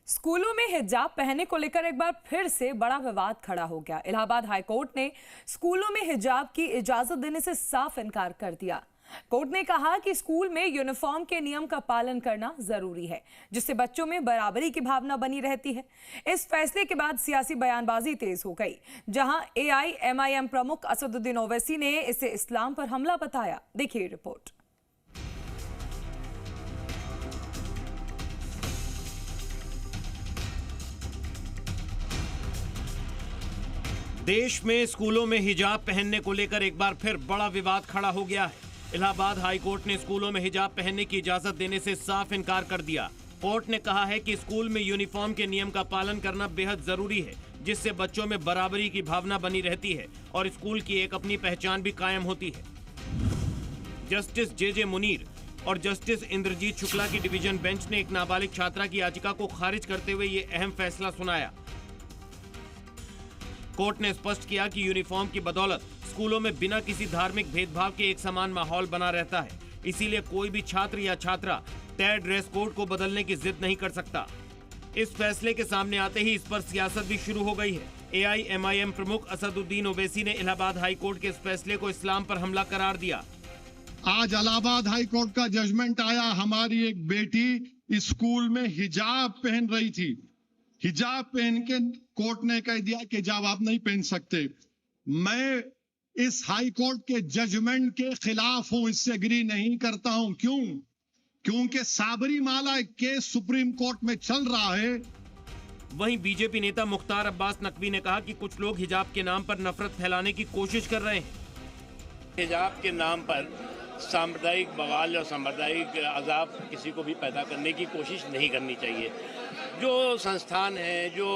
स्कूलों में हिजाब पहनने को लेकर एक बार फिर से बड़ा विवाद खड़ा हो गया। इलाहाबाद हाई कोर्ट ने स्कूलों में हिजाब की इजाजत देने से साफ इनकार कर दिया। कोर्ट ने कहा कि स्कूल में यूनिफॉर्म के नियम का पालन करना जरूरी है, जिससे बच्चों में बराबरी की भावना बनी रहती है। इस फैसले के बाद सियासी बयानबाजी तेज हो गई, जहां AIMIM प्रमुख असदुद्दीन ओवैसी ने इसे इस्लाम पर हमला बताया। देखिए रिपोर्ट। देश में स्कूलों में हिजाब पहनने को लेकर एक बार फिर बड़ा विवाद खड़ा हो गया है। इलाहाबाद हाई कोर्ट ने स्कूलों में हिजाब पहनने की इजाजत देने से साफ इनकार कर दिया। कोर्ट ने कहा है कि स्कूल में यूनिफॉर्म के नियम का पालन करना बेहद जरूरी है, जिससे बच्चों में बराबरी की भावना बनी रहती है और स्कूल की एक अपनी पहचान भी कायम होती है। जस्टिस JJ मुनीर और जस्टिस इंद्रजीत शुक्ला की डिवीजन बेंच ने एक नाबालिग छात्रा की याचिका को खारिज करते हुए ये अहम फैसला सुनाया। कोर्ट ने स्पष्ट किया कि यूनिफॉर्म की बदौलत स्कूलों में बिना किसी धार्मिक भेदभाव के एक समान माहौल बना रहता है, इसीलिए कोई भी छात्र या छात्रा तय ड्रेस कोड को बदलने की जिद नहीं कर सकता। इस फैसले के सामने आते ही इस पर सियासत भी शुरू हो गई है। AIMIM प्रमुख असदुद्दीन ओवैसी ने इलाहाबाद हाई कोर्ट के इस फैसले को इस्लाम पर हमला करार दिया। आज इलाहाबाद हाई कोर्ट का जजमेंट आया, हमारी एक बेटी स्कूल में हिजाब पहन रही थी। हिजाब पहन के कोर्ट ने कह दिया कि हिजाब आप नहीं पहन सकते। मैं इस हाई कोर्ट के जजमेंट के खिलाफ हूं, इससे एग्री नहीं करता हूं। क्यों? क्योंकि साबरीमाला केस सुप्रीम कोर्ट में चल रहा है। वहीं बीजेपी नेता मुख्तार अब्बास नकवी ने कहा कि कुछ लोग हिजाब के नाम पर नफरत फैलाने की कोशिश कर रहे हैं। हिजाब के नाम पर सांप्रदायिक बवाल और सांप्रदायिक अजाब किसी को भी पैदा करने की कोशिश नहीं करनी चाहिए। जो संस्थान हैं, जो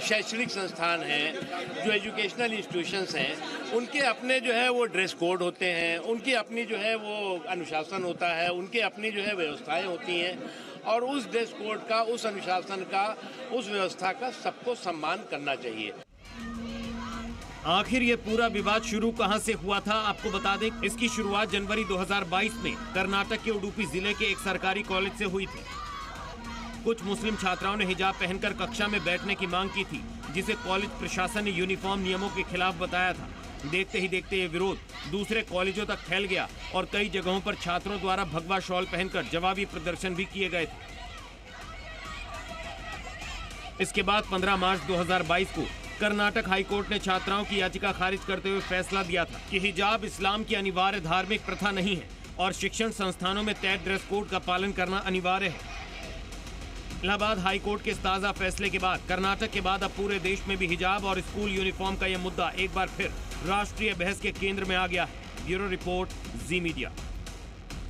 शैक्षणिक संस्थान हैं, जो एजुकेशनल इंस्टीट्यूशंस हैं, उनके अपने जो है वो ड्रेस कोड होते हैं, उनकी अपनी जो है वो अनुशासन होता है, उनके अपनी जो है व्यवस्थाएं होती हैं और उस ड्रेस कोड का, उस अनुशासन का, उस व्यवस्था का सबको सम्मान करना चाहिए। आखिर ये पूरा विवाद शुरू कहां से हुआ था, आपको बता दें, इसकी शुरुआत जनवरी 2022 में कर्नाटक के उडुपी जिले के एक सरकारी कॉलेज से हुई थी। कुछ मुस्लिम छात्राओं ने हिजाब पहनकर कक्षा में बैठने की मांग की थी, जिसे कॉलेज प्रशासन ने यूनिफॉर्म नियमों के खिलाफ बताया था। देखते ही देखते ये विरोध दूसरे कॉलेजों तक फैल गया और कई जगहों पर छात्रों द्वारा भगवा शॉल पहनकर जवाबी प्रदर्शन भी किए गए थे। इसके बाद 15 मार्च 2022 को कर्नाटक हाई कोर्ट ने छात्राओं की याचिका खारिज करते हुए फैसला दिया था कि हिजाब इस्लाम की अनिवार्य धार्मिक प्रथा नहीं है और शिक्षण संस्थानों में तय ड्रेस कोड का पालन करना अनिवार्य है। इलाहाबाद हाई कोर्ट के इस ताजा फैसले के बाद कर्नाटक के बाद अब पूरे देश में भी हिजाब और स्कूल यूनिफॉर्म का यह मुद्दा एक बार फिर राष्ट्रीय बहस के केंद्र में आ गया है। ब्यूरो रिपोर्ट, जी मीडिया।